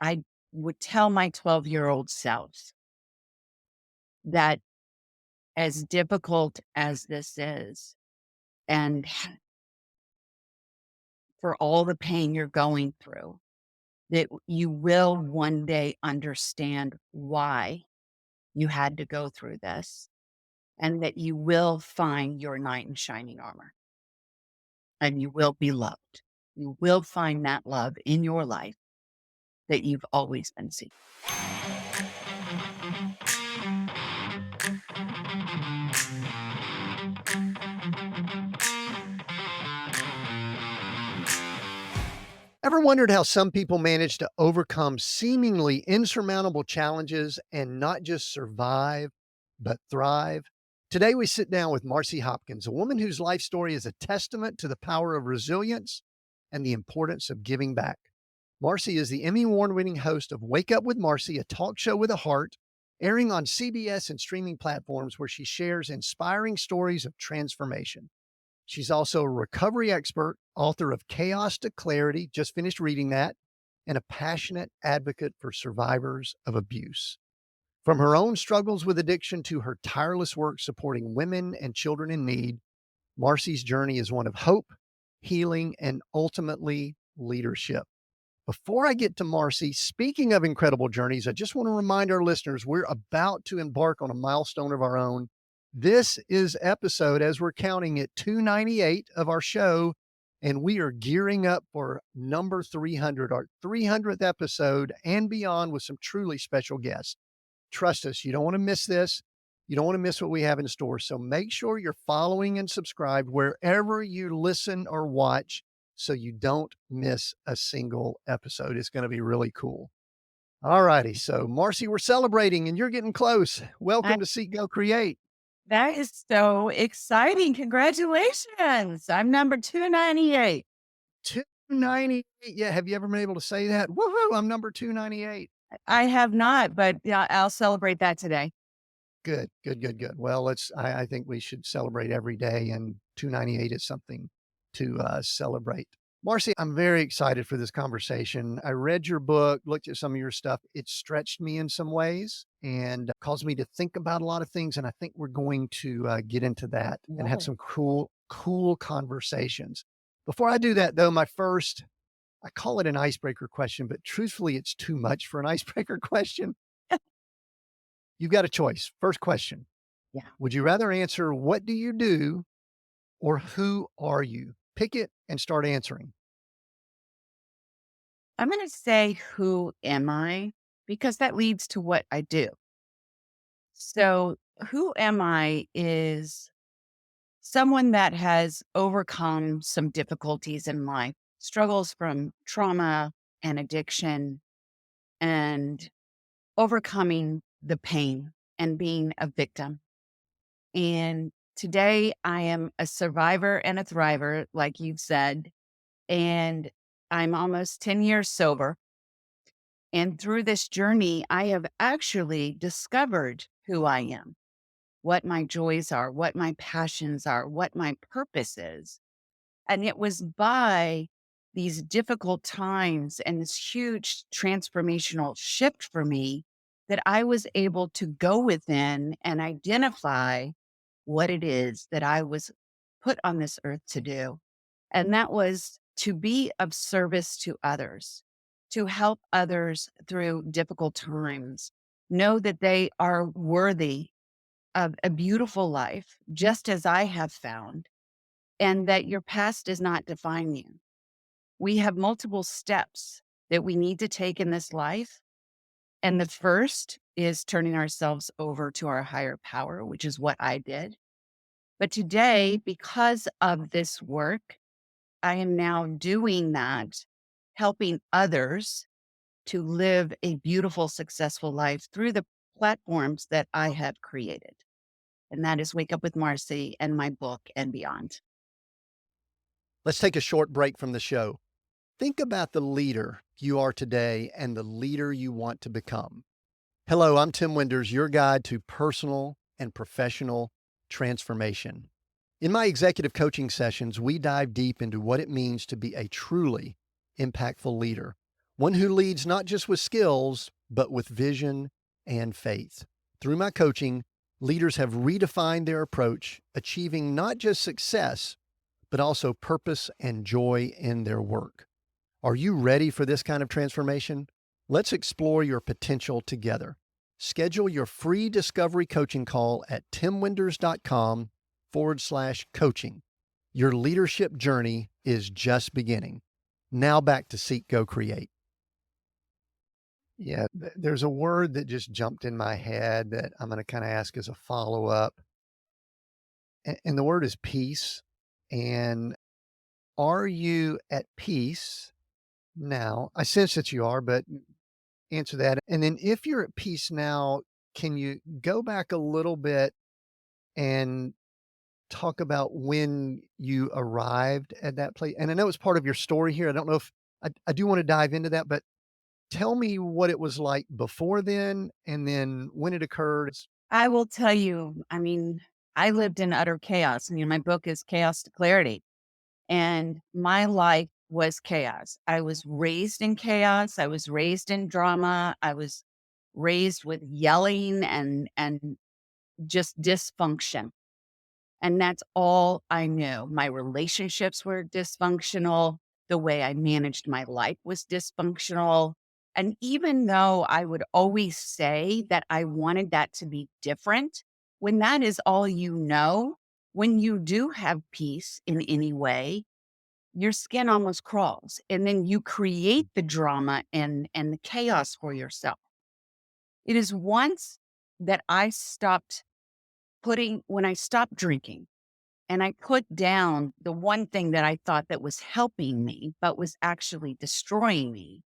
I would tell my 12-year-old self that as difficult as this is, and for all the pain you're going through, that you will one day understand why you had to go through this, and that you will find your knight in shining armor, and you will be loved. You will find that love in your life that you've always been seeking. Ever wondered how some people manage to overcome seemingly insurmountable challenges and not just survive, but thrive? Today, we sit down with Marci Hopkins, a woman whose life story is a testament to the power of resilience and the importance of giving back. Marci is the Emmy Award winning host of Wake Up with Marci, a talk show with a heart, airing on CBS and streaming platforms where she shares inspiring stories of transformation. She's also a recovery expert, author of Chaos to Clarity, just finished reading that, and a passionate advocate for survivors of abuse. From her own struggles with addiction to her tireless work supporting women and children in need, Marci's journey is one of hope, healing, and ultimately leadership. Before I get to Marci, speaking of incredible journeys, I just want to remind our listeners we're about to embark on a milestone of our own. This is episode, as we're counting it, 298 of our show, and we are gearing up for number 300, our 300th episode and beyond with some truly special guests. Trust us, you don't want to miss this. You don't want to miss what we have in store. So make sure you're following and subscribed wherever you listen or watch so you don't miss a single episode. It's going to be really cool. All righty. So, Marci, we're celebrating and you're getting close. I Welcome to Seek, Go, Create. That is so exciting. Congratulations. I'm number 298. 298. Yeah. Have you ever been able to say that? Woohoo. I'm number 298. I have not, but yeah, I'll celebrate that today. Good, good, good, good. Well, I think we should celebrate every day, and 298 is something to celebrate. Marci, I'm very excited for this conversation. I read your book, looked at some of your stuff. It stretched me in some ways and caused me to think about a lot of things. And I think we're going to get into that and have Love it. some cool conversations. Before I do that, though, I call it an icebreaker question, but truthfully, it's too much for an icebreaker question. You've got a choice. First question. Yeah. Would you rather answer, what do you do, or who are you? Pick it and start answering. I'm going to say, who am I? Because that leads to what I do. So, who am I is someone that has overcome some difficulties in life, struggles from trauma and addiction, and overcoming the pain and being a victim. And today I am a survivor and a thriver, like you've said, and I'm almost 10 years sober. And through this journey, I have actually discovered who I am, what my joys are, what my passions are, what my purpose is. And it was by these difficult times and this huge transformational shift for me that I was able to go within and identify what it is that I was put on this earth to do. And that was to be of service to others, to help others through difficult times, know that they are worthy of a beautiful life, just as I have found, and that your past does not define you. We have multiple steps that we need to take in this life. And the first is turning ourselves over to our higher power, which is what I did. But today, because of this work, I am now doing that, helping others to live a beautiful, successful life through the platforms that I have created. And that is Wake Up with Marci and my book and beyond. Let's take a short break from the show. Think about the leader you are today and the leader you want to become. Hello, I'm Tim Winders, your guide to personal and professional transformation. In my executive coaching sessions, we dive deep into what it means to be a truly impactful leader. one who leads not just with skills, but with vision and faith. Through my coaching, leaders have redefined their approach, achieving not just success, but also purpose and joy in their work. Are you ready for this kind of transformation? Let's explore your potential together. Schedule your free discovery coaching call at timwinders.com/coaching. Your leadership journey is just beginning. Now back to Seek, Go, Create. Yeah, there's a word that just jumped in my head that I'm going to kind of ask as a follow up. And the word is peace. And are you at peace now? I sense that you are, but answer that. And then if you're at peace now, can you go back a little bit and talk about when you arrived at that place? And I know it's part of your story here. I don't know if I do want to dive into that, but tell me what it was like before then and then when it occurred. I will tell you, I mean, I lived in utter chaos. My book is Chaos to Clarity, and my life was chaos. I was raised in chaos. I was raised in drama. I was raised with yelling and just dysfunction. And that's all I knew. My relationships were dysfunctional. The way I managed my life was dysfunctional. And even though I would always say that I wanted that to be different, when that is all you know, when you do have peace in any way, your skin almost crawls. And then you create the drama and the chaos for yourself. It is once that I stopped when I stopped drinking and I put down the one thing that I thought that was helping me, but was actually destroying me,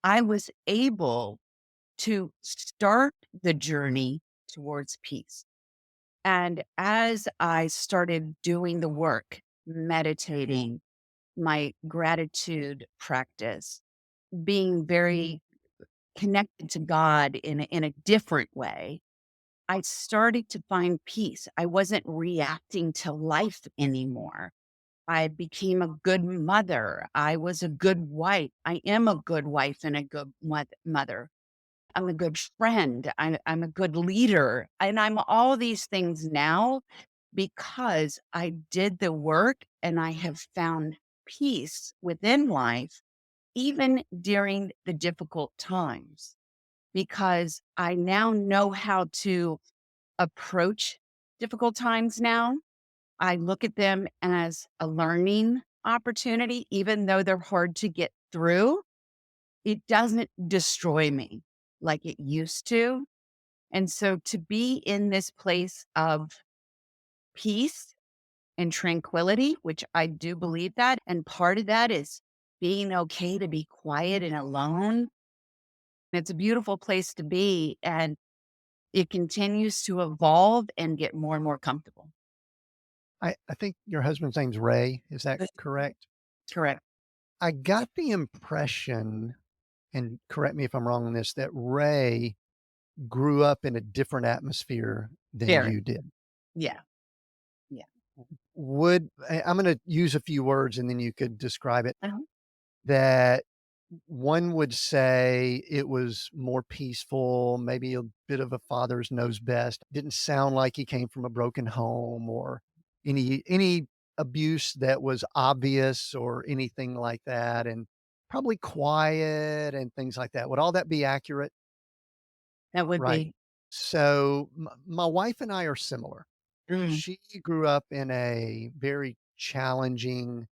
I was able to start the journey towards peace. And as I started doing the work, meditating, my gratitude practice, being very connected to God in a different way, I started to find peace. I wasn't reacting to life anymore. I became a good mother. I was a good wife. I am a good wife and a good mother. I'm a good friend. I'm a good leader. And I'm all these things now because I did the work and I have found peace within life, even during the difficult times, because I now know how to approach difficult times now. I look at them as a learning opportunity, even though they're hard to get through. It doesn't destroy me like it used to. And so to be in this place of peace and tranquility, which I do believe that, and part of that is being okay to be quiet and alone. It's a beautiful place to be. And it continues to evolve and get more and more comfortable. I think your husband's name's Ray. Is that That's correct? correct. I got the impression, and correct me if I'm wrong on this, that Ray grew up in a different atmosphere than Very. you did. Yeah. Yeah. I'm going to use a few words and then you could describe it. Uh-huh. That one would say it was more peaceful, maybe a bit of a father's knows best. Didn't sound like he came from a broken home or any abuse that was obvious or anything like that, and probably quiet and things like that. Would all that be accurate? That would Right. be So my wife and I are similar. mm, She grew up in a very challenging,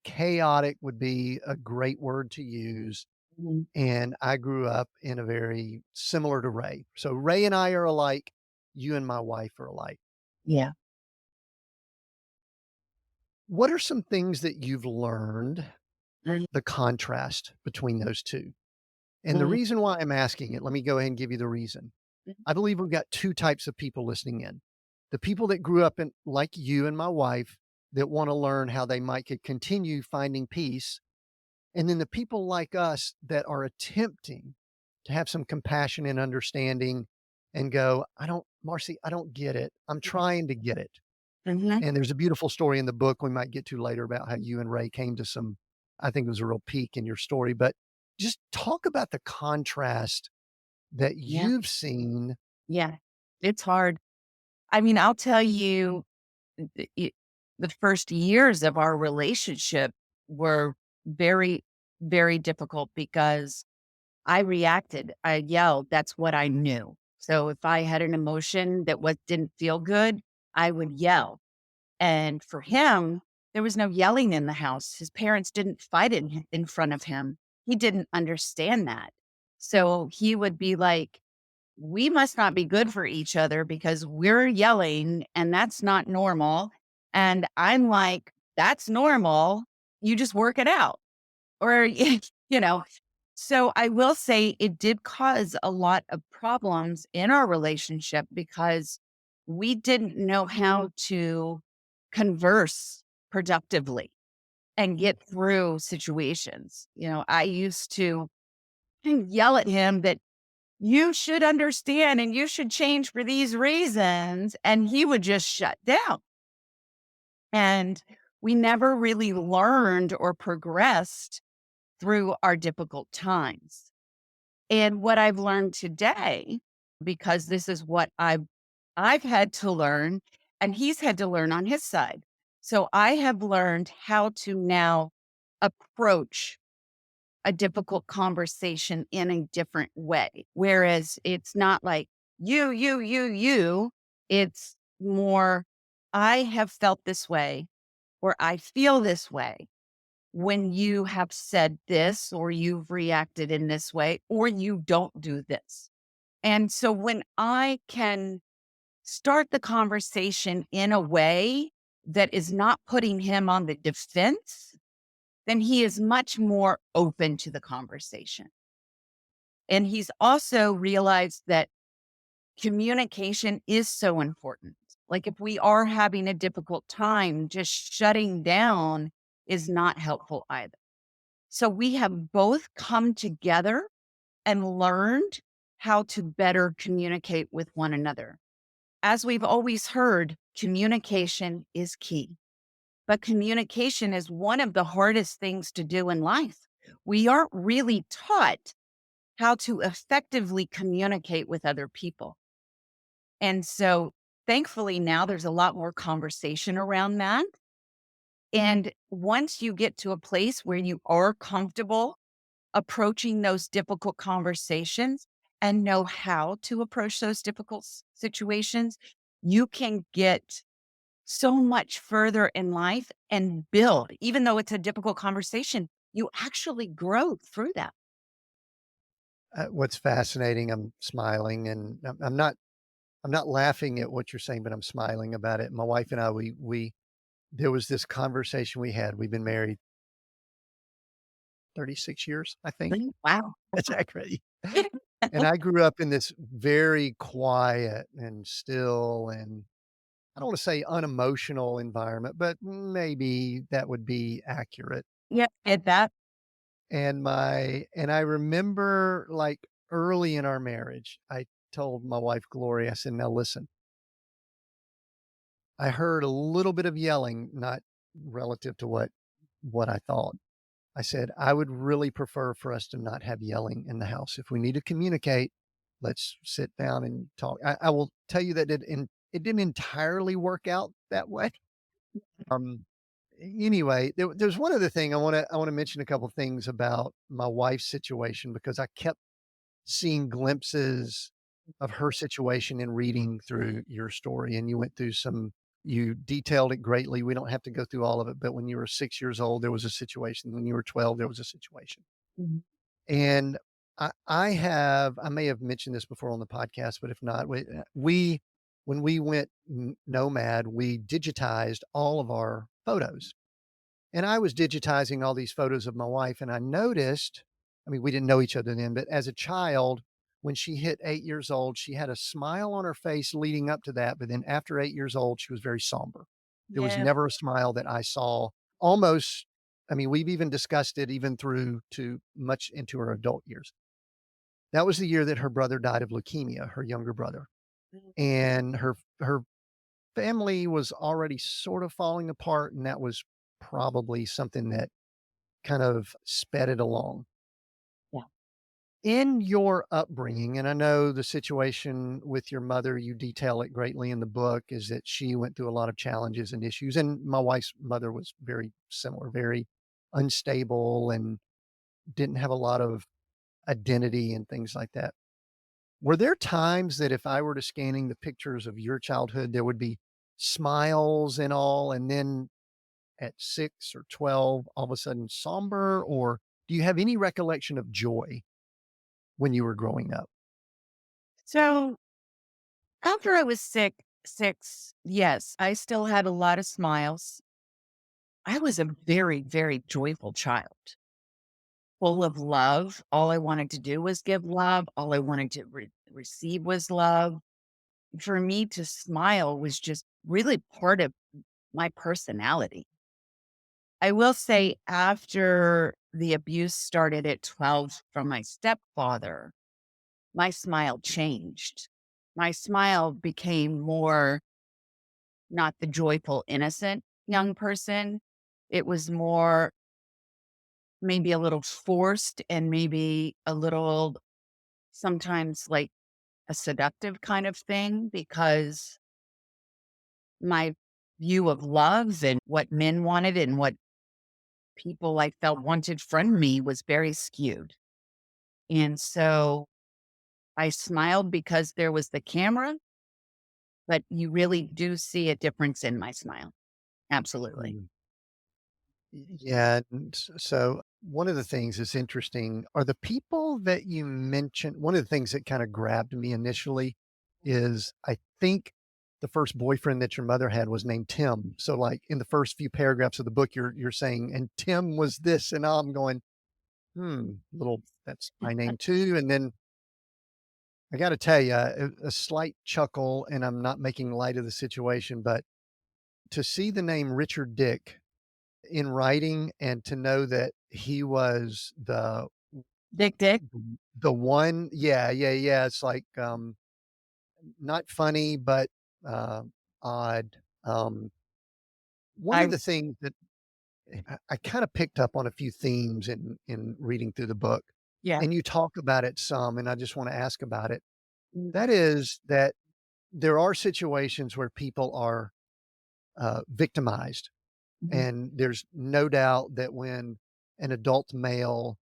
chaotic would be a great word to use. mhm, And I grew up in a very similar to Ray. So Ray and I are alike. You and my wife are alike. yeah. What are some things that you've learned, Mm, the contrast between those two? And the mm, reason why I'm asking it, let me go ahead and give you the reason. mm. I believe we've got two types of people listening in. The people that grew up in, like you and my wife, that want to learn how they might could continue finding peace. And then the people like us that are attempting to have some compassion and understanding and go, Marcy, I don't get it. I'm trying to get it. Mhm. And there's a beautiful story in the book we might get to later about how you and Ray came to I think it was a real peak in your story. But just talk about the contrast that Yeah. you've seen. Yeah. It's hard. I mean, I'll tell you, it the first years of our relationship were very, very difficult because I reacted. I yelled. That's what I knew. So if I had an emotion that didn't feel good, I would yell. And for him, there was no yelling in the house. His parents didn't fight in front of him. He didn't understand that. So he would be like, we must not be good for each other because we're yelling and that's not normal. And I'm like, that's normal. You just work it out. Or, you know, so I will say it did cause a lot of problems in our relationship because we didn't know how to converse productively and get through situations. I used to yell at him that you should understand and you should change for these reasons. And he would just shut down. And we never really learned or progressed through our difficult times. And what I've learned today, because this is what I've had to learn and he's had to learn on his side. So I have learned how to now approach a difficult conversation in a different way. Whereas it's not like you, it's more, I have felt this way or I feel this way when you have said this or you've reacted in this way or you don't do this. And so when I can start the conversation in a way that is not putting him on the defense, then he is much more open to the conversation. And he's also realized that communication is so important. Like if we are having a difficult time, just shutting down is not helpful either. So we have both come together and learned how to better communicate with one another. As we've always heard, communication is key, but communication is one of the hardest things to do in life. We aren't really taught how to effectively communicate with other people. And so thankfully now there's a lot more conversation around that. And once you get to a place where you are comfortable approaching those difficult conversations and know how to approach those difficult situations, you can get so much further in life and build. Even though it's a difficult conversation, you actually grow through that. What's fascinating, I'm smiling, and I'm not laughing at what you're saying, but I'm smiling about it. My wife and I, we there was this conversation we had. We've been married 36 years, I think. Wow. That's accurate. And I grew up in this very quiet and still, and I don't want to say unemotional environment, but maybe that would be accurate. Yep. Get that. And I remember, like, early in our marriage, I told my wife, Gloria, I said, "Now listen, I heard a little bit of yelling, not relative to what I thought." I said, "I would really prefer for us to not have yelling in the house. If we need to communicate, let's sit down and talk." I will tell you that it didn't entirely work out that way. Um, anyway, there's one other thing I wanna mention a couple things about my wife's situation because I kept seeing glimpses of her situation in reading through your story, and you detailed it greatly. We don't have to go through all of it, but when you were 6 years old, there was a situation. When you were 12, there was a situation. Mhm. And I may have mentioned this before on the podcast, but if not, when we went nomad, we digitized all of our photos. And I was digitizing all these photos of my wife, and I noticed, I mean, we didn't know each other then, but as a child, when she hit 8 years old, she had a smile on her face leading up to that, but then after 8 years old, she was very somber. There was Yeah. never a smile that I saw almost. I mean, we've even discussed it even through to much into her adult years. That was the year that her brother died of leukemia, her younger brother, Mm. and her family was already sort of falling apart, and that was probably something that kind of sped it along. In your upbringing, and I know the situation with your mother, you detail it greatly in the book, is that she went through a lot of challenges and issues. And my wife's mother was very similar, very unstable and didn't have a lot of identity and things like that. Were there times that if I were to scanning the pictures of your childhood, there would be smiles and all, and then at 6 or 12, all of a sudden somber? Or do you have any recollection of joy when you were growing up? So after I was six, yes, I still had a lot of smiles. I was a very, very joyful child, full of love. All I wanted to do was give love. All I wanted to receive was love. For me to smile was just really part of my personality. I will say, after the abuse started at 12 from my stepfather, my smile changed. My smile became more not the joyful, innocent young person. It was more maybe a little forced and maybe a little sometimes like a seductive kind of thing because my view of love and what men wanted and what people I felt wanted from me was very skewed. And so I smiled because there was the camera, but you really do see a difference in my smile. Absolutely. Mm. Yeah, and so one of the things that's interesting are the people that you mentioned. One of the things that kind of grabbed me initially is I think the first boyfriend that your mother had was named Tim. So like in the first few paragraphs of the book, you're saying, and Tim was this, and I'm going, little that's my name too. And then I got to tell you, a slight chuckle, and I'm not making light of the situation, but to see the name Richard Dick in writing and to know that he was Dick, Dick. the one. Yeah, yeah, yeah, it's like, not funny, but, uh, odd. One I, of the things that I kinda picked up on a few themes in reading through the book, yeah. and you talk about it some, and I just wanna ask about it. Mm, That is that there are situations where people are, victimized, mhm, and there's no doubt that when an adult male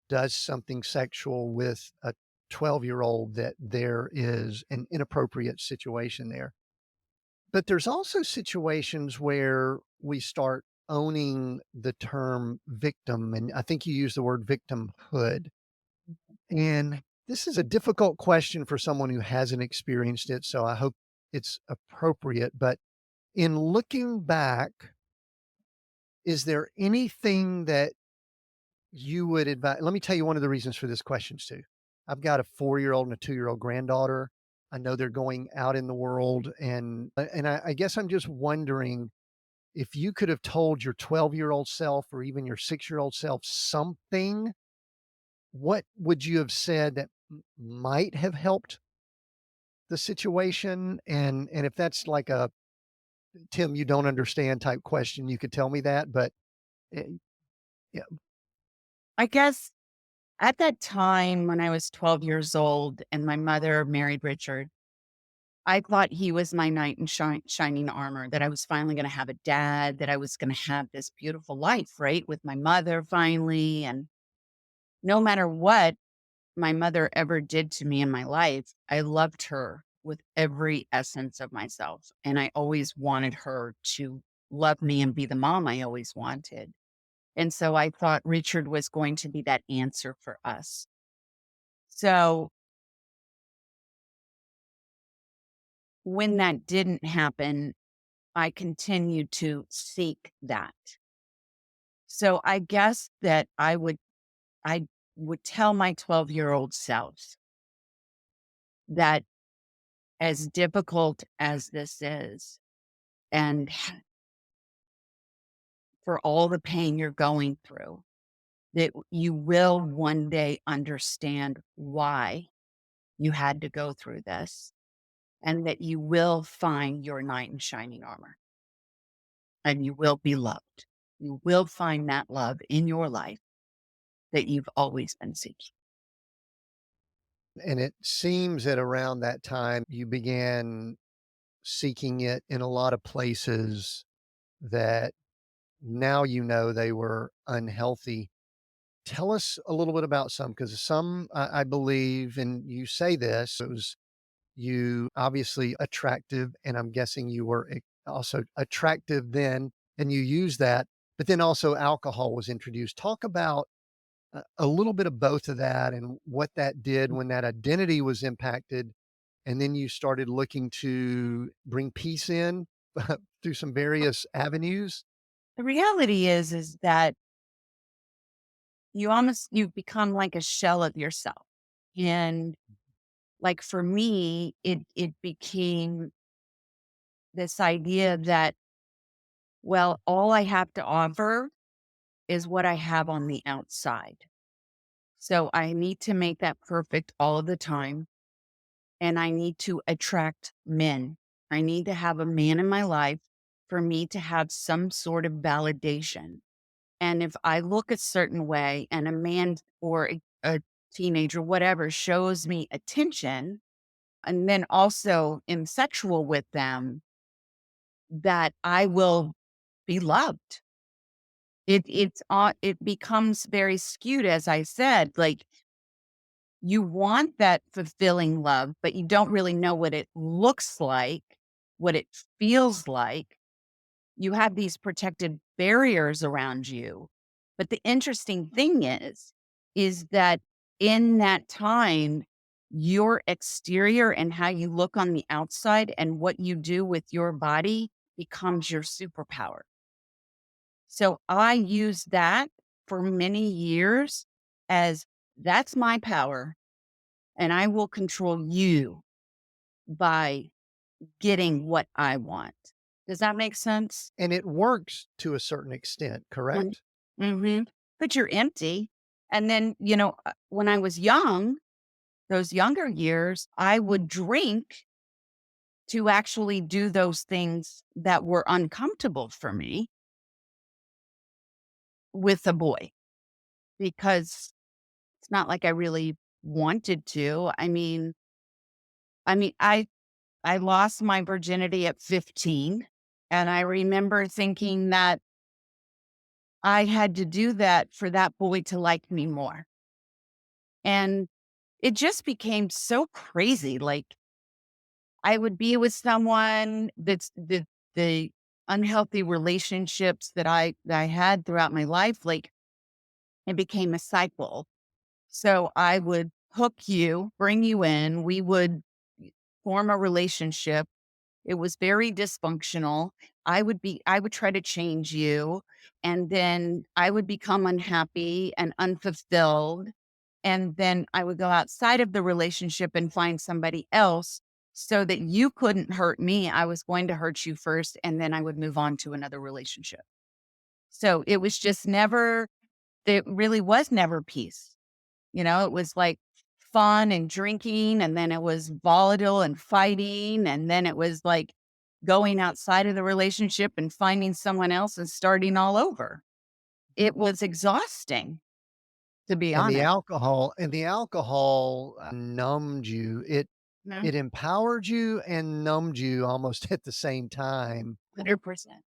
does something sexual with a 12-year-old that there is an inappropriate situation there. But there's also situations where we start owning the term victim, and I think you use the word victimhood. And this is a difficult question for someone who hasn't experienced it, so I hope it's appropriate. But in looking back, is there anything that you would advise? Let me tell you one of the reasons for this question too. I've got a 4-year-old and a 2-year-old granddaughter. I know they're going out in the world, and I guess I'm just wondering if you could have told your 12-year-old self or even your 6-year-old self something, what would you have said that might have helped the situation? And if that's like a Tim, you don't understand type question, you could tell me that. But eh, yeah, I guess at that time when I was 12 years old and my mother married Richard, I thought he was my knight in shining armor, that I was finally going to have a dad, that I was going to have this beautiful life, right? With my mother finally. And no matter what my mother ever did to me in my life, I loved her with every essence of myself. And I always wanted her to love me and be the mom I always wanted. And so I thought Richard was going to be that answer for us. So when that didn't happen, I continued to seek that. So I guess that I would tell my 12-year-old self that as difficult as this is, and for all the pain you're going through, that you will one day understand why you had to go through this, and that you will find your knight in shining armor and you will be loved. You will find that love in your life that you've always been seeking. And it seems that around that time you began seeking it in a lot of places that now you know they were unhealthy. Tell us a little bit about some, because some I believe, and you say this, it was you obviously attractive, and I'm guessing you were also attractive then, and you use that, but then also alcohol was introduced. Talk about a little bit of both of that and what that did when that identity was impacted, and then you started looking to bring peace in through some various avenues. The reality is that you become like a shell of yourself. And like for me, it became this idea that, well, all I have to offer is what I have on the outside. So I need to make that perfect all of the time. And I need to attract men. I need to have a man in my life for me to have some sort of validation. And if I look a certain way and a man or a teenager, whatever, shows me attention, and then also am sexual with them, that I will be loved. It becomes very skewed, as I said. Like you want that fulfilling love, but you don't really know what it looks like, what it feels like. You have these protected barriers around you. But the interesting thing is that in that time, your exterior and how you look on the outside and what you do with your body becomes your superpower. So I used that for many years as that's my power and I will control you by getting what I want. Does that make sense? And it works to a certain extent, Mm. correct? Mhm. But you're empty. And then, when I was young, those younger years, I would drink to actually do those things that were uncomfortable for me with a boy because it's not like I really wanted to. I lost my virginity at 15, and I remember thinking that I had to do that for that boy to like me more. And it just became so crazy. Like I would be with someone the unhealthy relationships that I had throughout my life, like it became a cycle. So I would hook you, bring you in, we would form a relationship. It was very dysfunctional. I would try to change you, and then I would become unhappy and unfulfilled, and then I would go outside of the relationship and find somebody else so that you couldn't hurt me. I was going to hurt you first, and then I would move on to another relationship. So it was just never it really was never peace. It was like fun and drinking, and then it was volatile and fighting, and then it was like going outside of the relationship and finding someone else and starting all over. It was exhausting, to be And honest. the alcohol numbed you. No, It empowered you and numbed you almost at the same time 100%.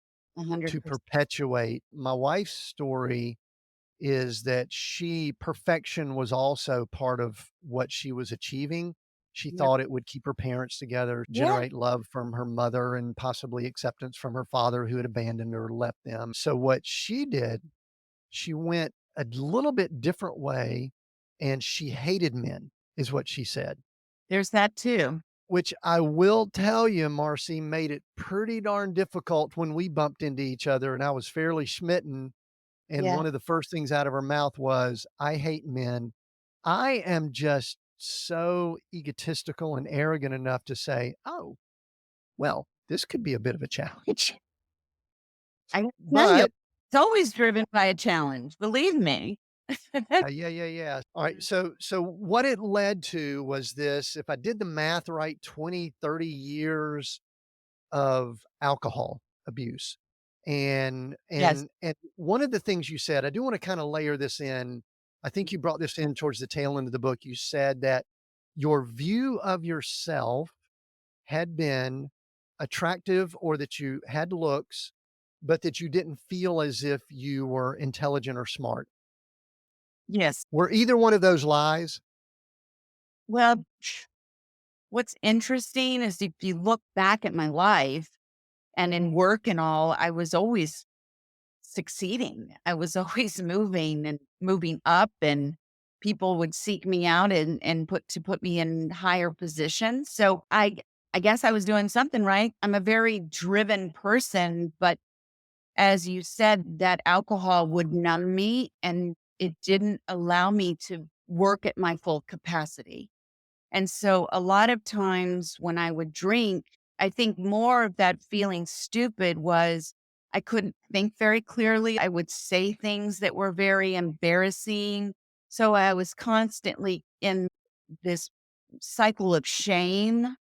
to 100%. perpetuate. My wife's story is that perfection was also part of what she was achieving. She Yeah. thought it would keep her parents together, Yeah. generate love from her mother, and possibly acceptance from her father who had abandoned her, left them. So what she did, she went a little bit different way, and she hated men, is what she said, There's that too. which I will tell you, Marcy, made it pretty darn difficult when we bumped into each other and I was fairly smitten. And Yeah. one of the first things out of her mouth was, "I hate men." I am just so egotistical and arrogant enough to say, "Oh, well, this could be a bit of a challenge." I tell you, But it's always driven by a challenge, believe me. yeah, yeah, yeah. All right. So what it led to was this, if I did the math right, 20, 30 years of alcohol abuse. And Yes. and and one of the things you said, I do want to kind of layer this in. I think you brought this in towards the tail end of the book. You said that your view of yourself had been attractive or that you had looks, but that you didn't feel as if you were intelligent or smart. Yes. Were either one of those lies? Well, what's interesting is if you look back at my life and in work and all, I was always succeeding. I was always moving and moving up, and people would seek me out and put me in higher positions. So I guess I was doing something right. I'm a very driven person, but as you said, that alcohol would numb me and it didn't allow me to work at my full capacity. And so a lot of times when I would drink, I think more of that feeling stupid was I couldn't think very clearly. I would say things that were very embarrassing. So I was constantly in this cycle of shame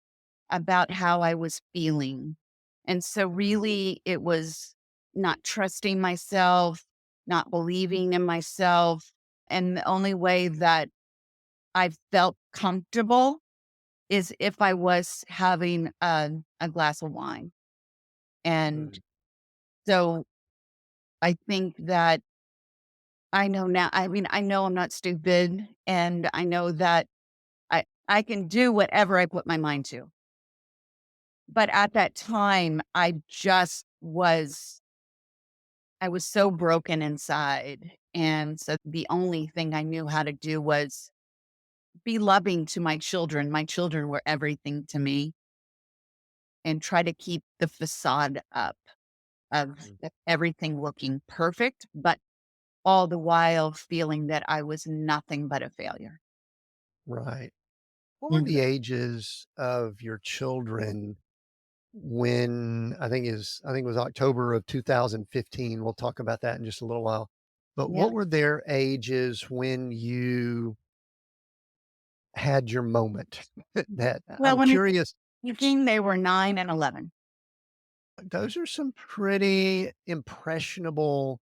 about how I was feeling. And so really it was not trusting myself, not believing in myself. And the only way that I felt comfortable is if I was having a glass of wine. And Mm, so I think that I know now, I mean, I know I'm not stupid and I know that I can do whatever I put my mind to. But at that time, I was so broken inside. And so the only thing I knew how to do was be loving to my children. My children were everything to me and try to keep the facade up of mm, everything looking perfect, but all the while feeling that I was nothing but a failure. right. What were the Mhm. ages of your children when I think it was October of 2015. We'll talk about that in just a little while. But Yeah. what were their ages when you had your moment? That Well, I'm when it's curious. speaking, they were 9 and 11. Those are some pretty impressionable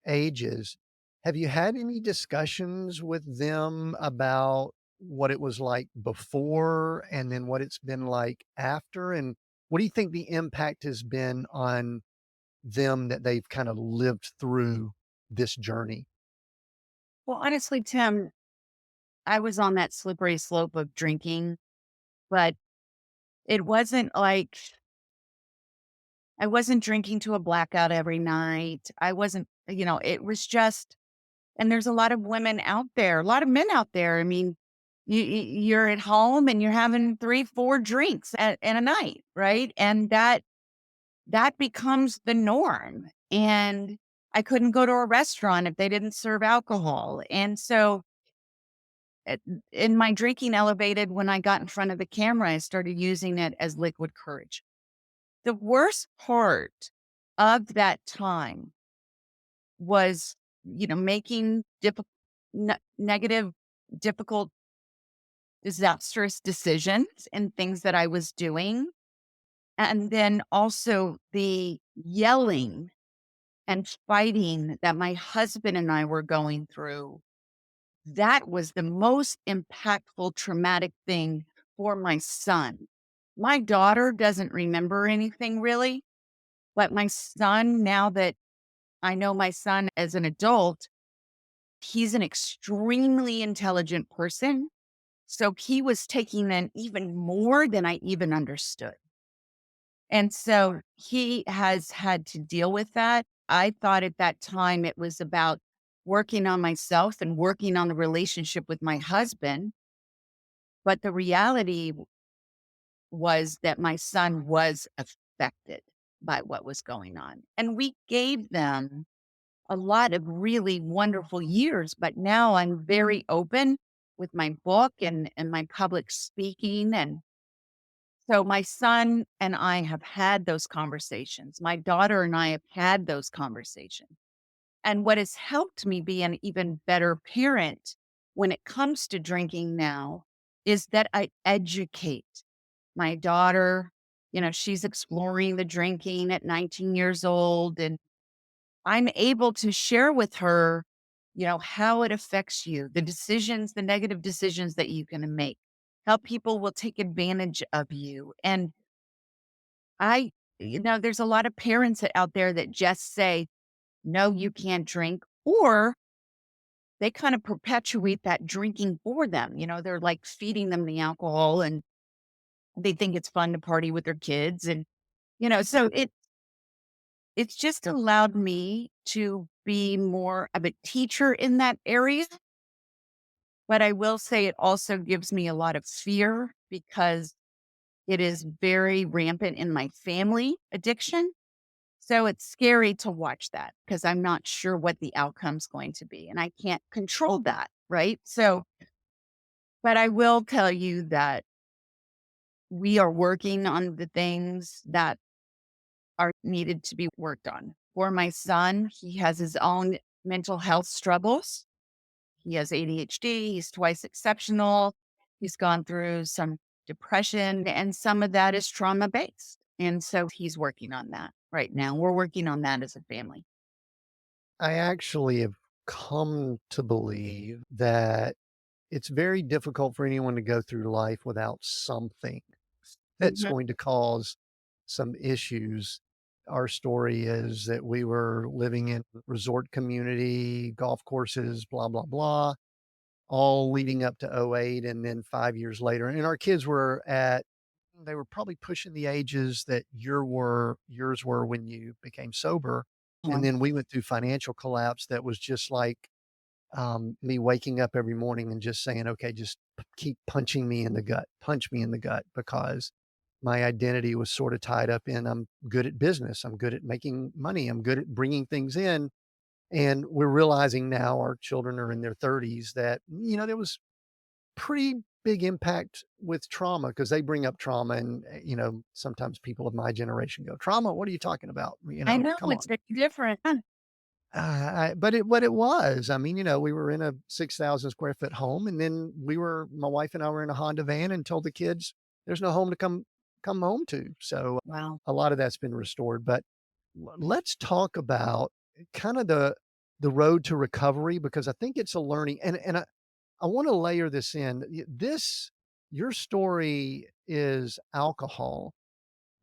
ages. Have you had any discussions with them about what it was like before and then what it's been like after? And what do you think the impact has been on them that they've kind of lived through this journey? Well, honestly, Tim, I was on that slippery slope of drinking, but it wasn't like I wasn't drinking to a blackout every night. I wasn't, it was just, and there's a lot of women out there, a lot of men out there. I mean, you're at home and you're having 3, 4 drinks at a night, right? And that becomes the norm. And I couldn't go to a restaurant if they didn't serve alcohol. And so it, in my drinking elevated when I got in front of the camera, I started using it as liquid courage. The worst part of that time was, making negative, difficult, disastrous decisions and things that I was doing. And then also the yelling and fighting that my husband and I were going through. That was the most impactful, traumatic thing for my son. My daughter doesn't remember anything really, but my son, now that I know my son as an adult, he's an extremely intelligent person. So he was taking in even more than I even understood. And so he has had to deal with that. I thought at that time it was about working on myself and working on the relationship with my husband. But the reality was that my son was affected by what was going on. And we gave them a lot of really wonderful years, but now I'm very open with my book and my public speaking. And so my son and I have had those conversations. My daughter and I have had those conversations. And what has helped me be an even better parent when it comes to drinking now is that I educate my daughter. She's exploring the drinking at 19 years old. And I'm able to share with her, how it affects you, the decisions, the negative decisions that you can make. how people will take advantage of you. And there's a lot of parents out there that just say, no, you can't drink, or they kind of perpetuate that drinking for them. They're like feeding them the alcohol and they think it's fun to party with their kids. And, so it's just allowed me to be more of a teacher in that area. But I will say it also gives me a lot of fear because it is very rampant in my family addiction. So it's scary to watch that because I'm not sure what the outcome's going to be and I can't control that. Right. So, but I will tell you that we are working on the things that are needed to be worked on. For my son, he has his own mental health struggles. He has ADHD. He's twice exceptional. He's gone through some depression, and some of that is trauma based. And so he's working on that right now. We're working on that as a family. I actually have come to believe that it's very difficult for anyone to go through life without something that's Mhm. going to cause some issues. Our story is that we were living in resort community, golf courses, blah, blah, blah, all leading up to '08, and then 5 years later, and our kids were they were probably pushing the ages that yours were when you became sober, and Yeah. then we went through financial collapse that was just like, me waking up every morning and just saying, "Okay, just keep punching me in the gut, punch me in the gut," because my identity was sort of tied up in I'm good at business, I'm good at making money, I'm good at bringing things in, and we're realizing now our children are in their 30s that, there was pretty big impact with trauma because they bring up trauma and, sometimes people of my generation go, "Trauma? What are you talking about?" I know Come it's on. very different. But what it was, I mean, we were in a 6,000 square foot home, and then my wife and I were in a Honda van and told the kids, "There's no home to come home to." So Wow. a lot of that's been restored. But let's talk about kind of the road to recovery because I think it's a learning, and I want to layer this in. Your story is alcohol,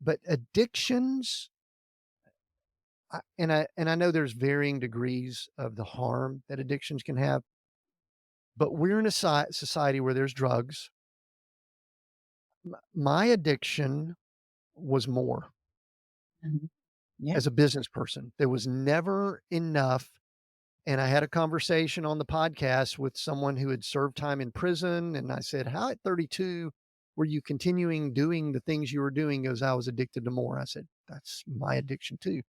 but addictions and I know there's varying degrees of the harm that addictions can have, but we're in a society where there's drugs. My addiction was more Mhm. Yeah. as a business person. There was never enough. And I had a conversation on the podcast with someone who had served time in prison. And I said, "How at 32 were you continuing doing the things you were doing?" As I was addicted to more. I said, "That's my addiction too."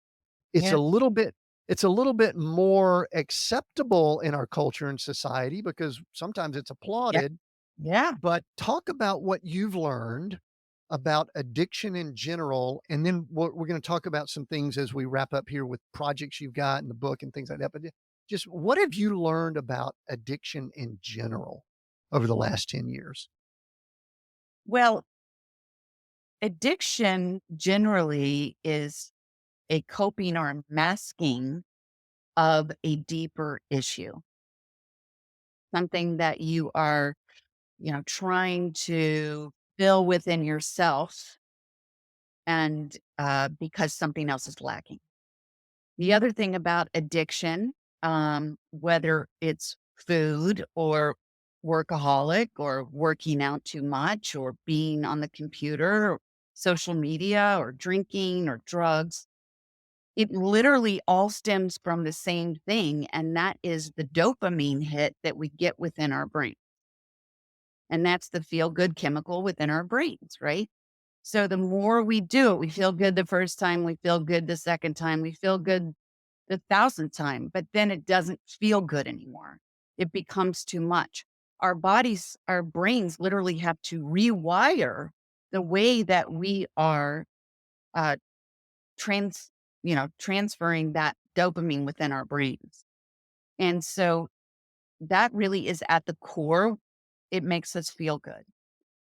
It's Yeah. a little bit it's a little bit more acceptable in our culture and society because sometimes it's Yeah. applauded, Yeah. but talk about what you've learned about addiction in general, and then we're gonna talk about some things as we wrap up here with projects you've got in the book and things like that, but just what have you learned about addiction in general over the last 10 years? Well, addiction generally is a coping or a masking of a deeper issue, something that you are, trying to fill within yourself and because something else is lacking. The other thing about addiction, whether it's food or workaholic or working out too much or being on the computer or social media or drinking or drugs, it literally all stems from the same thing. And that is the dopamine hit that we get within our brain. And that's the feel good chemical within our brains, right? So the more we do it, we feel good the first time, we feel good the second time, we feel good the thousandth time, but then it doesn't feel good anymore. It becomes too much. Our brains literally have to rewire the way that we are uh, trans, transferring that dopamine within our brains. And so that really is at the core. It makes us feel good.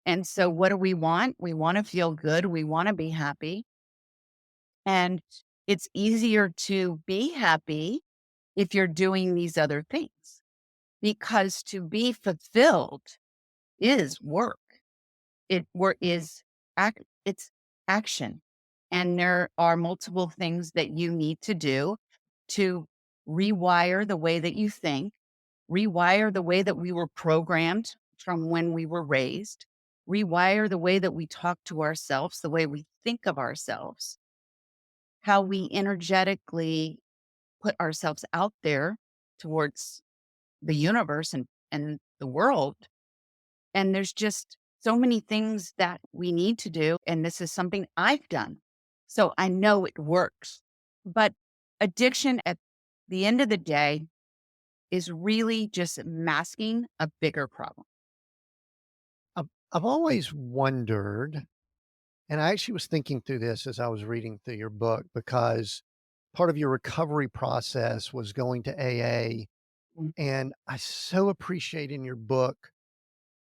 And so what do we want? We want to feel good. We want to be happy. And it's easier to be happy if you're doing these other things because to be fulfilled is work. it's action. And there are multiple things that you need to do to rewire the way that you think, rewire the way that we were programmed from when we were raised, rewire the way that we talk to ourselves, the way we think of ourselves, how we energetically put ourselves out there towards the universe and the world. And there's just so many things that we need to do. And this is something I've done. So I know it works. But addiction at the end of the day is really just masking a bigger problem. I've always wondered, and I actually was thinking through this as I was reading through your book, because part of your recovery process was going to AA. Mm. And I so appreciate in your book,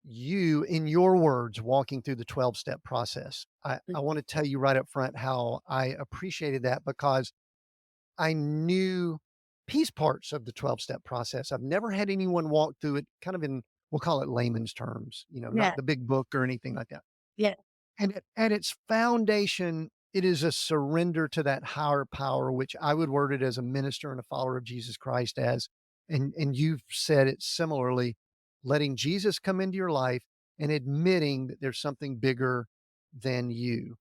you, in your words, walking through the 12-step process. I want to tell you right up front how I appreciated that, because I knew piece parts of the 12-step process. I've never had anyone walk through it kind of in, we'll call it layman's terms, not Yeah. the big book or anything like that. Yeah. And at its foundation, it is a surrender to that higher power, which I would word it as a minister and a follower of Jesus Christ as, and you've said it similarly, letting Jesus come into your life and admitting that there's something bigger than you.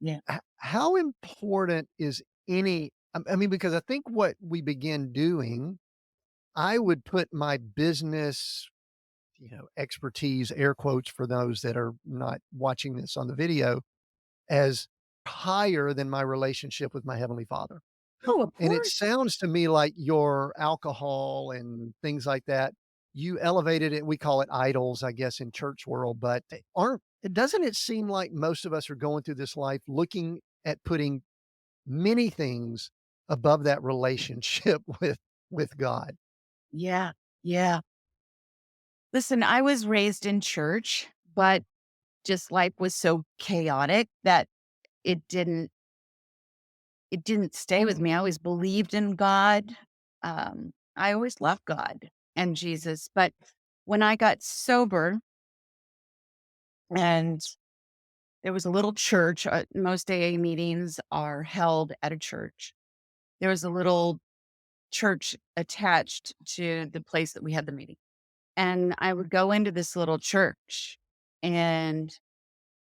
Yeah. How important is I mean, because I think what we begin doing, I would put my business, expertise, air quotes for those that are not watching this on the video, as higher than my relationship with my Heavenly Father. Oh, of And it course. sounds to me like your alcohol and things like that, you elevated it. We call it idols, I guess, in church world, but they aren't. It doesn't it seem like most of us are going through this life looking at putting many things above that relationship with God? Yeah. Yeah. Listen, I was raised in church, but just life was so chaotic that it didn't it didn't stay with me. I always believed in God. I always loved God and Jesus. But when I got sober and there was a little church, most AA meetings are held at a church. There was a little church attached to the place that we had the meeting. And I would go into this little church and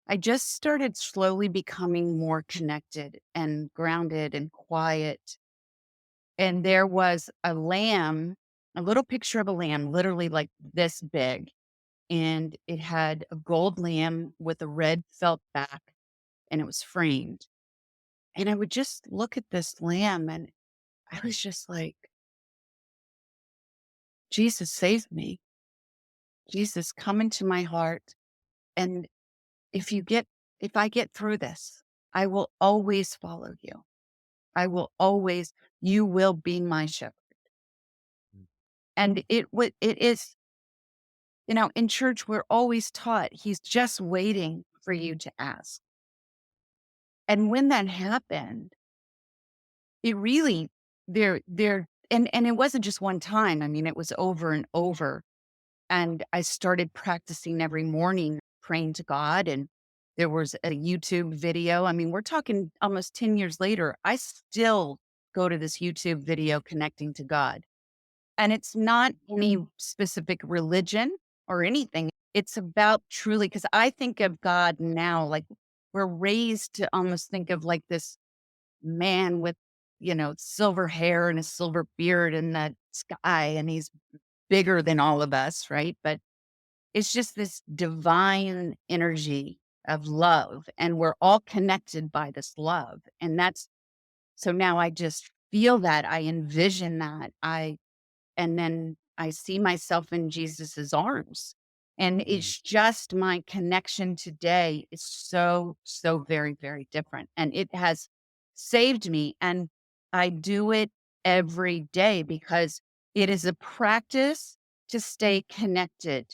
I just started slowly becoming more connected and grounded and quiet. And there was a lamb, a little picture of a lamb, literally like this big. And it had a gold lamb with a red felt back and it was framed. And I would just look at this lamb and I was just like, Jesus, save me. Jesus, come into my heart. And if you get, if I get through this, I will always follow you. I will always, you will be my shepherd. And it is, in church, we're always taught he's just waiting for you to ask. And when that happened, it really, and it wasn't just one time. I mean, it was over and over. And I started practicing every morning, praying to God. And there was a YouTube video. I mean, we're talking almost 10 years later. I still go to this YouTube video connecting to God. And it's not any specific religion or anything. It's about truly, because I think of God now, like we're raised to almost think of like this man with, silver hair and a silver beard in the sky. And he's bigger than all of us, right? But it's just this divine energy of love. And we're all connected by this love. And that's so now I just feel that. I envision that. And then I see myself in Jesus's arms. And Mhm, it's just my connection today is so, so very, very different. And it has saved me. And I do it every day because it is a practice to stay connected.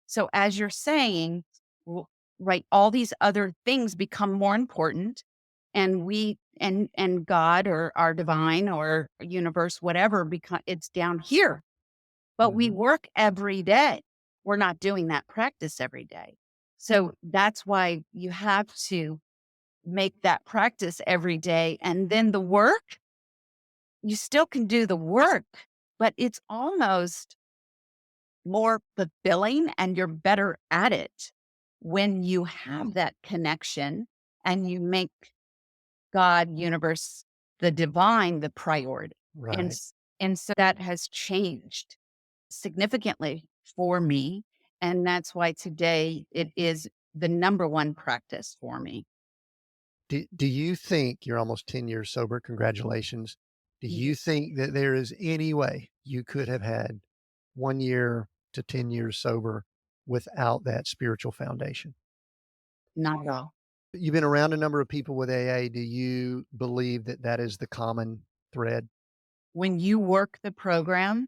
So as you're saying, w- right, all these other things become more important and and God or our divine or universe, whatever, because it's down here, but we mhm. work every day. We're not doing that practice every day. So that's why you have to make that practice every day. And then the work, you still can do the work, but it's almost more fulfilling and you're better at it when you have that connection and you make God, universe, the divine, the priority. And, Right. s- and so that has changed significantly for me. And that's why today it is the number one practice for me. Do you think you're almost 10 years sober? Congratulations. Do Yeah. you think that there is any way you could have had 1 year to 10 years sober without that spiritual foundation? Not at all. You've been around a number of people with AA. Do you believe that that is the common thread? When you work the program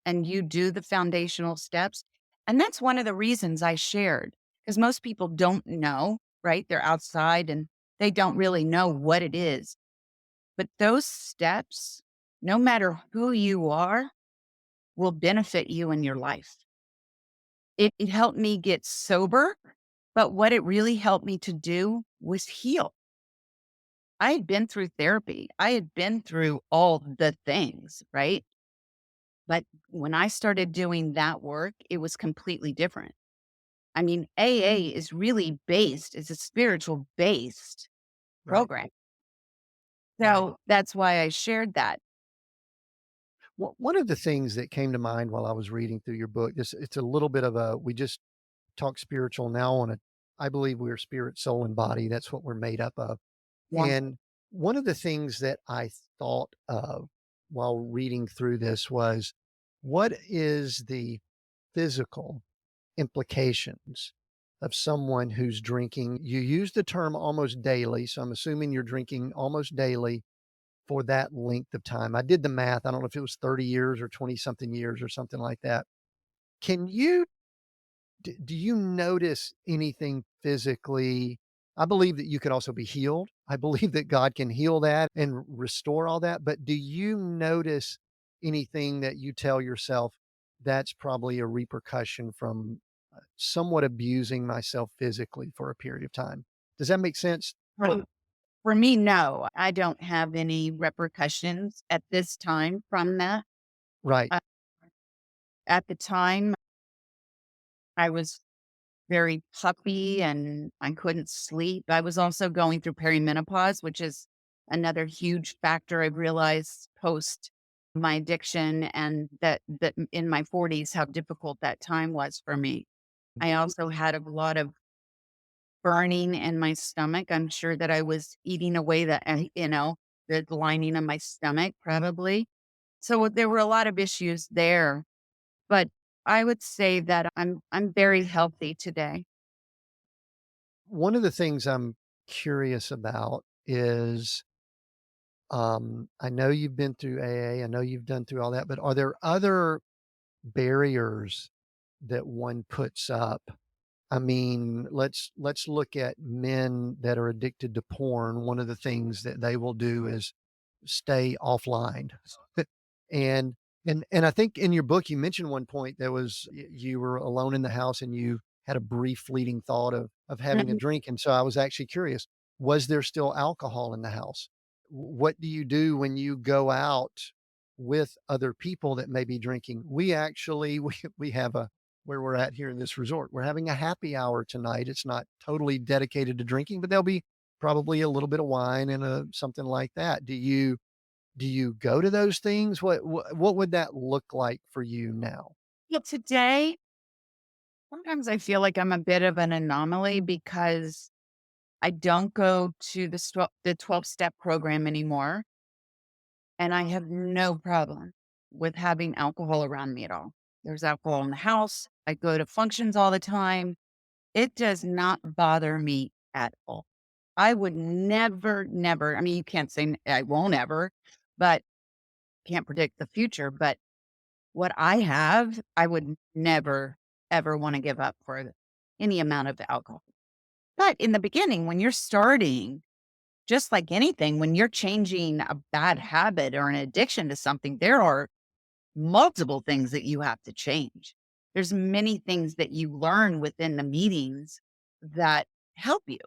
and you do the foundational steps, and that's one of the reasons I shared, because most people don't know, right? They're outside and they don't really know what it is. But those steps, no matter who you are, will benefit you in your life. It helped me get sober, but what it really helped me to do was heal. I had been through therapy. I had been through all the things, right? But when I started doing that work, it was completely different. I mean, AA is really based, it's a spiritual based Right. program. Right. So that's why I shared that. One of the things that came to mind while I was reading through your book, this it's a little bit of a we just talk spiritual now on it. I believe we're spirit, soul, and body. That's what we're made up of. Yeah. And one of the things that I thought of while reading through this was what is the physical implications of someone who's drinking? You use the term almost daily. So I'm assuming you're drinking almost daily for that length of time. I did the math. I don't know if it was 30 years or 20 something years or something like that. Can you do you notice anything physically? I believe that you could also be healed. I believe that God can heal that and restore all that. But do you notice anything that you tell yourself that's probably a repercussion from somewhat abusing myself physically for a period of time? Does that make sense? Right. For me, no, I don't have any repercussions at this time from that. Right. Uh, at the time, I was very puffy and I couldn't sleep. I was also going through perimenopause, which is another huge factor I've realized post my addiction and that in my 40s how difficult that time was for me. I also had a lot of burning in my stomach. I'm sure that I was eating away the lining of my stomach probably. So there were a lot of issues there, but I would say that I'm very healthy today. One of the things I'm curious about is I know you've been through AA, I know you've done through all that, but are there other barriers that one puts up? I mean, let's look at men that are addicted to porn. One of the things that they will do is stay offline. and and I think in your book you mentioned one point there was you were alone in the house and you had a brief fleeting thought of having a Mhm. drink. And so I was actually curious, was there still alcohol in the house? What do you do when you go out with other people that may be drinking? We actually we have a where we're at here in this resort. We're having a happy hour tonight. It's not totally dedicated to drinking, but there'll be probably a little bit of wine and something like that. Do you go to those things? What would that look like for you now? Yeah, today, sometimes I feel like I'm a bit of an anomaly because I don't go to the 12-step program anymore. And I have no problem with having alcohol around me at all. There's alcohol in the house. I go to functions all the time. It does not bother me at all. I would never, never, I mean, you can't say I won't ever, but can't predict the future. But what I have, I would never, ever want to give up for any amount of alcohol. But in the beginning, when you're starting, just like anything, when you're changing a bad habit or an addiction to something, there are multiple things that you have to change. There's many things that you learn within the meetings that help you.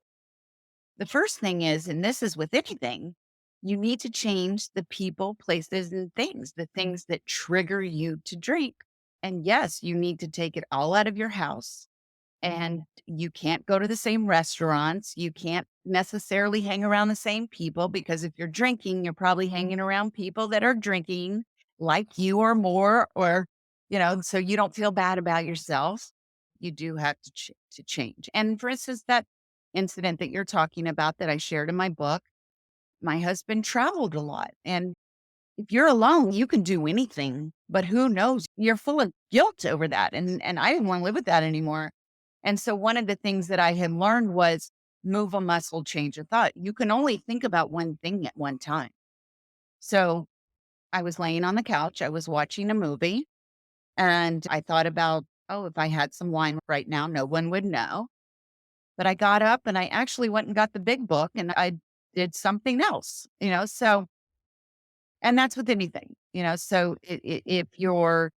The first thing is, and this is with anything, you need to change the people, places, and things, the things that trigger you to drink. And yes, you need to take it all out of your house. And you can't go to the same restaurants. You can't necessarily hang around the same people because if you're drinking, you're probably hanging around people that are drinking like you or more, or, so you don't feel bad about yourself. You do have to change. And for instance, that incident that you're talking about that I shared in my book, my husband traveled a lot. And if you're alone, you can do anything, but who knows? You're full of guilt over that. And I didn't want to live with that anymore. And so one of the things that I had learned was move a muscle, change a thought. You can only think about one thing at one time. So I was laying on the couch, I was watching a movie, and I thought about, oh, if I had some wine right now, no one would know. But I got up and I actually went and got the big book and I did something else, so and that's with anything, so if you're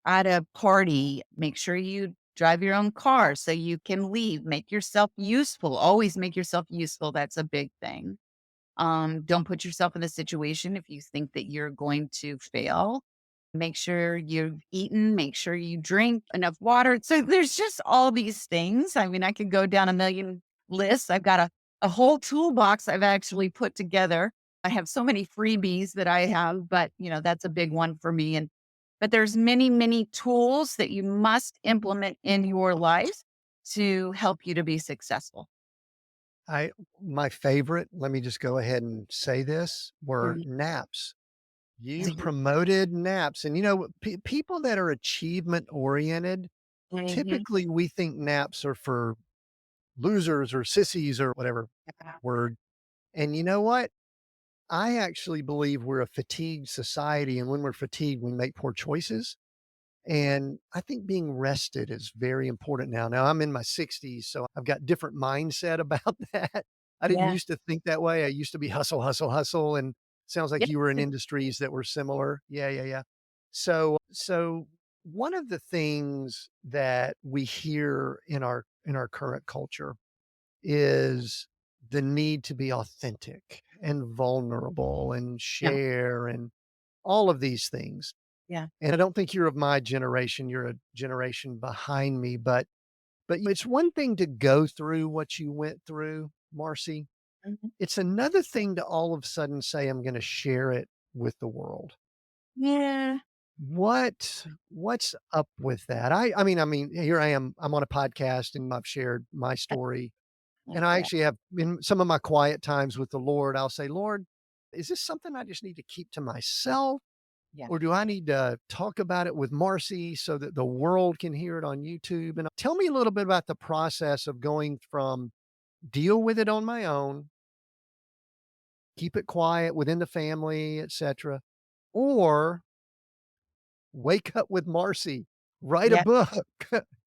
at a party, make sure you drive your own car so you can leave, make yourself useful, always make yourself useful. That's a big thing. Don't put yourself in a situation if you think that you're going to fail. Make sure you've eaten, make sure you drink enough water. So there's just all these things. I mean, I could go down a million lists. I've got a whole toolbox I've actually put together. I have so many freebies that I have, but that's a big one for me. But there's many, many tools that you must implement in your life to help you to be successful. I my favorite, let me just go ahead and say this, were Mhm. naps. You Mhm. promoted naps, and, people that are achievement oriented, Mhm. typically, we think naps are for losers or sissies or whatever word, and you know what? I actually believe we're a fatigued society, and when we're fatigued, we make poor choices. And I think being rested is very important now. Now I'm in my 60s, so I've got different mindset about that. I didn't Yeah. used to think that way. I used to be hustle, hustle, hustle. And sounds like Yeah. you were in industries that were similar. Yeah, yeah, yeah. So one of the things that we hear in our current culture is the need to be authentic and vulnerable and Yeah. share and all of these things. Yeah. And I don't think you're of my generation, you're a generation behind me, but it's one thing to go through what you went through, Marcy. Mhm. It's another thing to all of a sudden say, "I'm gonna share it with the world." Yeah. What's up with that? I mean, here I am, I'm on a podcast and I've shared my story, and I Yeah. actually have in some of my quiet times with the Lord, I'll say, "Lord, is this something I just need to keep to myself? Yeah. Or do I need to talk about it with Marcy so that the world can hear it on YouTube?" And tell me a little bit about the process of going from deal with it on my own, keep it quiet within the family, etc., or wake up with Marcy, write a Yeah. book.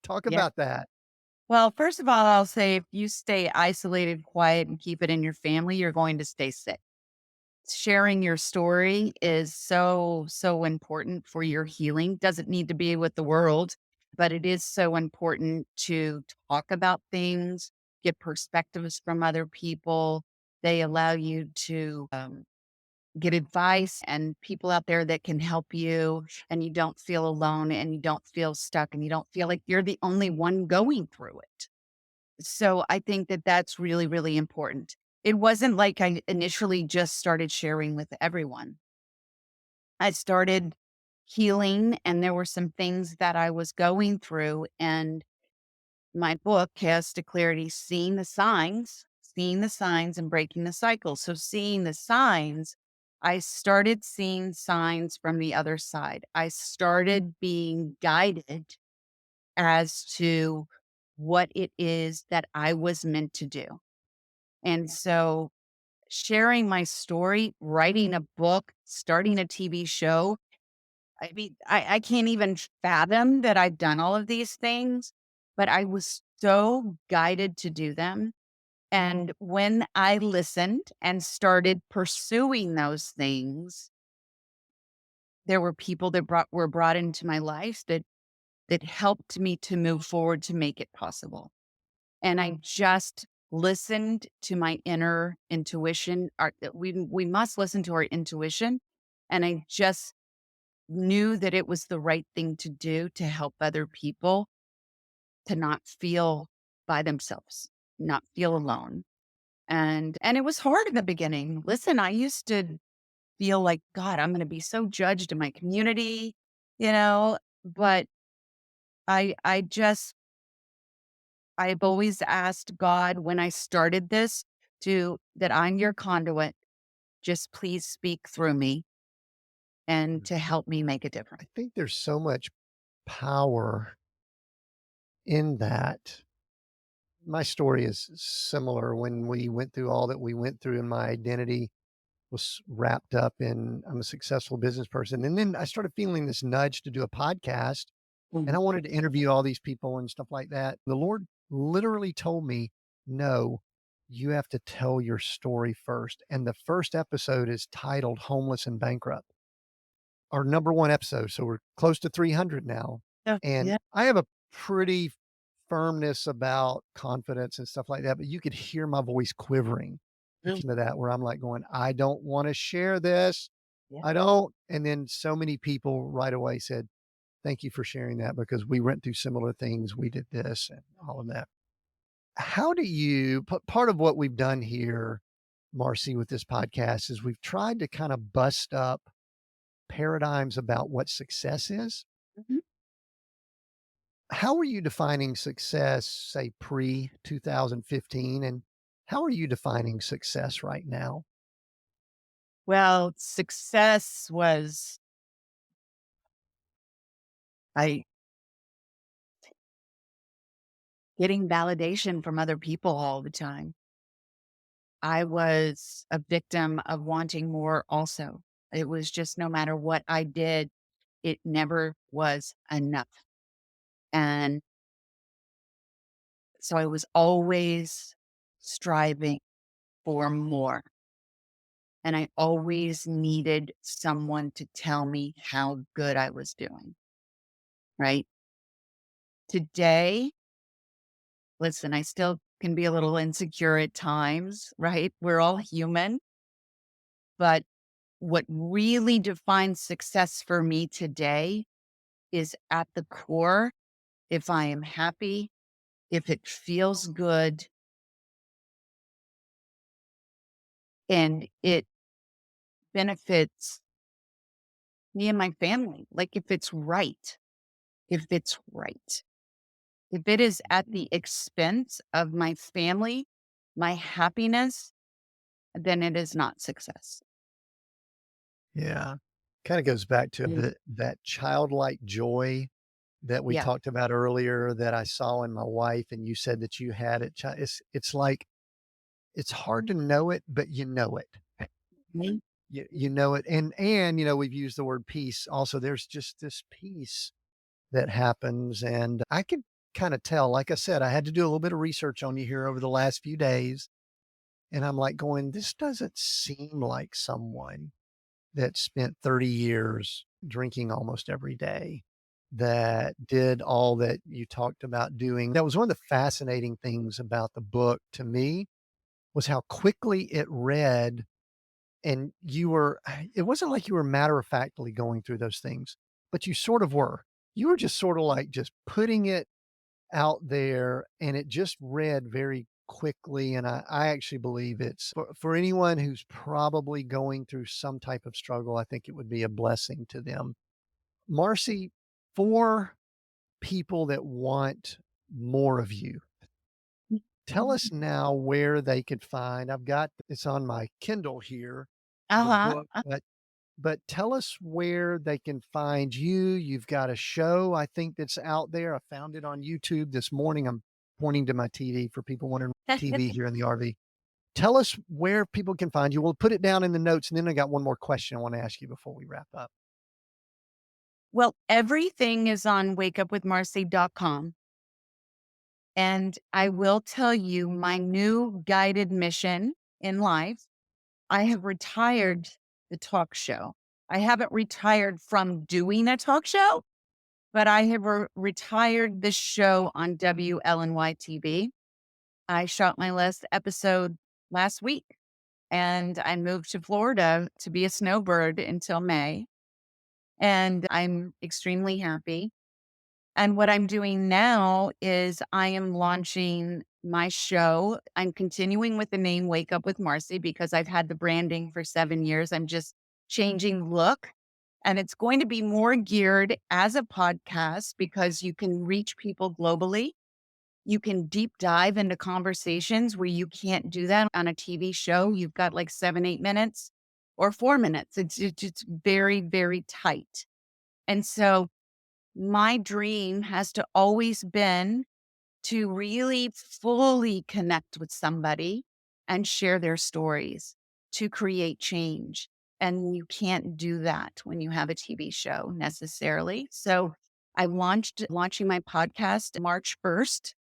Talk Yeah. about that. Well, first of all, I'll say if you stay isolated, quiet, and keep it in your family, you're going to stay sick. Sharing your story is so, so important for your healing. Doesn't need to be with the world, but it is so important to talk about things, get perspectives from other people. They allow you to get advice and people out there that can help you, and you don't feel alone and you don't feel stuck and you don't feel like you're the only one going through it. So I think that that's really, really important. It wasn't like I initially just started sharing with everyone. I started healing and there were some things that I was going through. And my book has to clarity seeing the signs and breaking the cycle. So seeing the signs, I started seeing signs from the other side. I started being guided as to what it is that I was meant to do. And so sharing my story, writing a book, starting a TV show, I mean, I can't even fathom that I've done all of these things, but I was so guided to do them. And when I listened and started pursuing those things, there were people that were brought into my life that helped me to move forward to make it possible. And I just listened to my inner intuition. We must listen to our intuition. And I just knew that it was the right thing to do to help other people to not feel by themselves, not feel alone. And it was hard in the beginning. Listen, I used to feel like, God, I'm going to be so judged in my community, but I just I've always asked God when I started this that I'm your conduit. Just please speak through me and to help me make a difference. I think there's so much power in that. My story is similar. When we went through all that we went through, and my identity was wrapped up in I'm a successful business person. And then I started feeling this nudge to do a podcast, and Mhm. I wanted to interview all these people and stuff like that. The Lord literally told me, no, you have to tell your story first. And the first episode is titled Homeless and Bankrupt, our number one episode. So we're close to 300 now. Yeah. And Yeah. I have a pretty firmness about confidence and stuff like that, but you could hear my voice quivering Mm. into that, where I'm like going, I don't want to share this. Yeah. I don't. And then so many people right away said, thank you for sharing that because we went through similar things. We did this and all of that. How do you, part of what we've done here, Marcy, with this podcast is we've tried to kind of bust up paradigms about what success is. Mhm. How are you defining success, say pre 2015? And how are you defining success right now? Well, success was I getting validation from other people all the time. I was a victim of wanting more also. It was just no matter what I did, it never was enough. And so I was always striving for more. And I always needed someone to tell me how good I was doing. Right. Today, listen, I still can be a little insecure at times. Right. We're all human. But what really defines success for me today is at the core. If I am happy, if it feels good, and it benefits me and my family, like if it's right. If it is at the expense of my family, my happiness, then it is not success. Yeah. Kind of goes back to Mm. that childlike joy that we Yeah. talked about earlier that I saw in my wife, and you said that you had it. It's like it's hard to know it, but you know it. Mhm. You know it, and we've used the word peace. Also, there's just this peace that happens, and I could kind of tell. Like I said, I had to do a little bit of research on you here over the last few days, and I'm like going, this doesn't seem like someone that spent 30 years drinking almost every day, that did all that you talked about doing. That was one of the fascinating things about the book to me, was how quickly it read, and you were it wasn't like you were matter of factly going through those things, but you sort of were. You were just sort of like just putting it out there, and it just read very quickly. And I actually believe it's for anyone who's probably going through some type of struggle, I think it would be a blessing to them. Marcy, for people that want more of you, tell us now where they could find. I've got it's on my Kindle here, the Uh-huh. book, but tell us where they can find you. You've got a show, I think, that's out there. I found it on YouTube this morning. I'm pointing to my TV for people wondering TV here in the RV. Tell us where people can find you. We'll put it down in the notes, and then I got one more question I want to ask you before we wrap up. Well, everything is on wakeupwithmarcy.com. And I will tell you my new guided mission in life. I have retired the talk show. I haven't retired from doing a talk show, but I have retired the show on WLNY TV. I shot my last episode last week and I moved to Florida to be a snowbird until May. And I'm extremely happy. And what I'm doing now is I am launching my show. I'm continuing with the name Wake Up with Marcy because I've had the branding for 7 years. I'm just changing look. And it's going to be more geared as a podcast because you can reach people globally. You can deep dive into conversations where you can't do that on a TV show. You've got like 7, 8 minutes or 4 minutes. It's very, very tight. And so my dream has to always been to really fully connect with somebody and share their stories to create change. And you can't do that when you have a TV show necessarily. So I launching my podcast March 1st,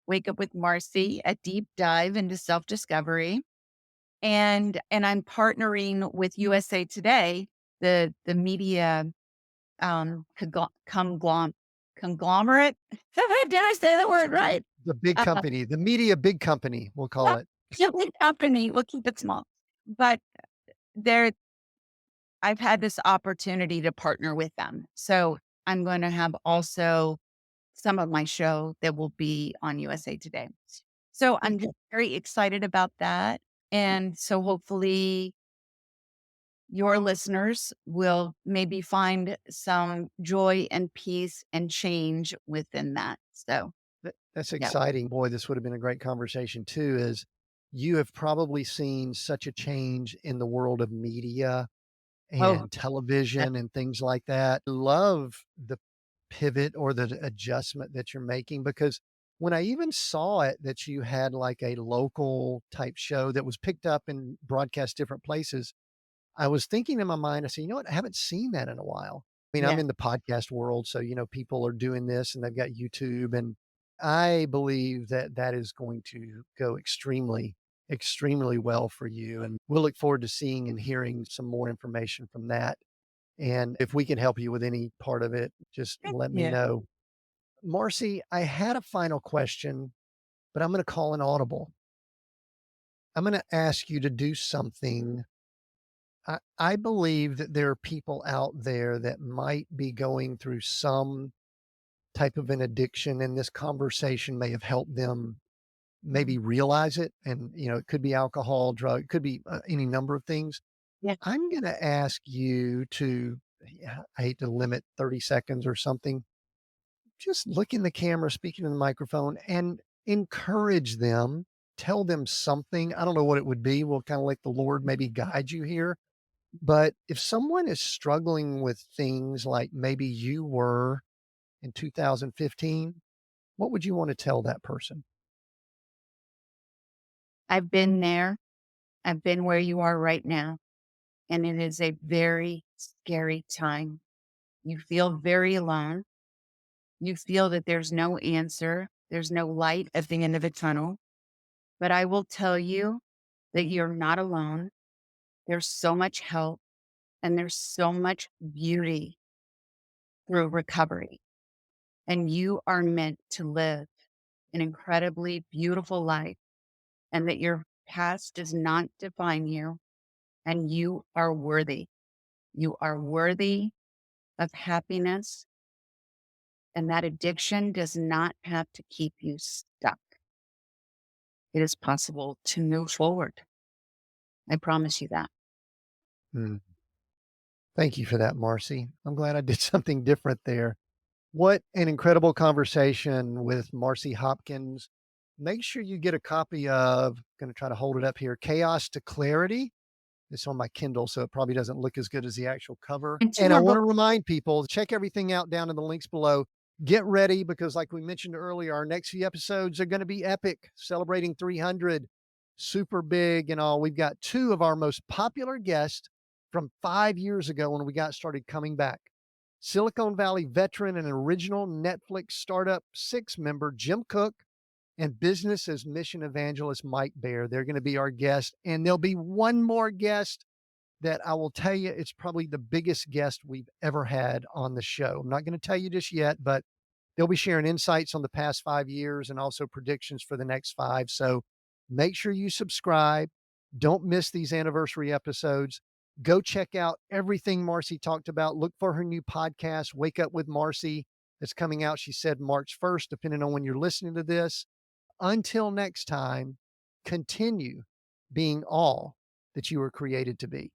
Wake Up with Marcy, a deep dive into self-discovery. And I'm partnering with USA Today, the media conglomerate. Did I say the word right? The big Uh, company, the media big company, we'll call yeah, it. big company. We'll keep it small. But there, I've had this opportunity to partner with them. So I'm going to have also some of my show that will be on USA Today. So I'm just very excited about that. And so hopefully your listeners will maybe find some joy and peace and change within that. So, That's yeah. exciting. Boy, this would have been a great conversation too, is you have probably seen such a change in the world of media Oh, and yeah. television and things like that. Love the pivot or the adjustment that you're making because when I even saw it that you had like a local type show that was picked up and broadcast different places, I was thinking in my mind, I said, you know what? I haven't seen that in a while. I mean, I'm Yeah. in the podcast world, so, people are doing this and they've got YouTube. And I believe that that is going to go extremely, extremely well for you. And we'll look forward to seeing and hearing some more information from that. And if we can help you with any part of it, just let me Yeah. know. Marcy, I had a final question, but I'm going to call an audible. I'm going to ask you to do something. I believe that there are people out there that might be going through some type of an addiction, and this conversation may have helped them Mhm. maybe realize it. And, it could be alcohol, drug, it could be any number of things. Yeah. I'm going to ask you to, yeah, I hate to limit 30 seconds or something, just look in the camera, speaking in the microphone, and encourage them. Tell them something. I don't know what it would be. We'll kind of let the Lord maybe guide you here. But if someone is struggling with things like maybe you were in 2015, what would you want to tell that person? I've been there. I've been where you are right now. And it is a very scary time. You feel very alone. You feel that there's no answer. There's no light at the end of the tunnel. But I will tell you that you're not alone. There's so much help and there's so much beauty through recovery. And you are meant to live an incredibly beautiful life, and that your past does not define you, and you are worthy. You are worthy of happiness, and that addiction does not have to keep you stuck. It is possible to move forward. I promise you that. Mm, thank you for that, Marcy. I'm glad I did something different there. What an incredible conversation with Marci Hopkins. Make sure you get a copy of, going to try to hold it up here, Chaos to Clarity. It's on my Kindle, so it probably doesn't look as good as the actual cover. And two And I more want books. to remind people, check everything out down in the links below. Get ready because, like we mentioned earlier, our next few episodes are going to be epic, celebrating 300, super big and all. We've got two of our most popular guests from 5 years ago when we got started coming back. Silicon Valley veteran and original Netflix startup six member Jim Cook and business as mission evangelist Mike Baer. They're going to be our guest. And there'll be one more guest that I will tell you, it's probably the biggest guest we've ever had on the show. I'm not going to tell you just yet, but They'll be sharing insights on the past 5 years and also predictions for the next five. So make sure you subscribe. Don't miss these anniversary episodes. Go check out everything Marci talked about. Look for her new podcast, Wake Up with Marci, that's coming out, she said, March 1st, depending on when you're listening to this. Until next time, continue being all that you were created to be.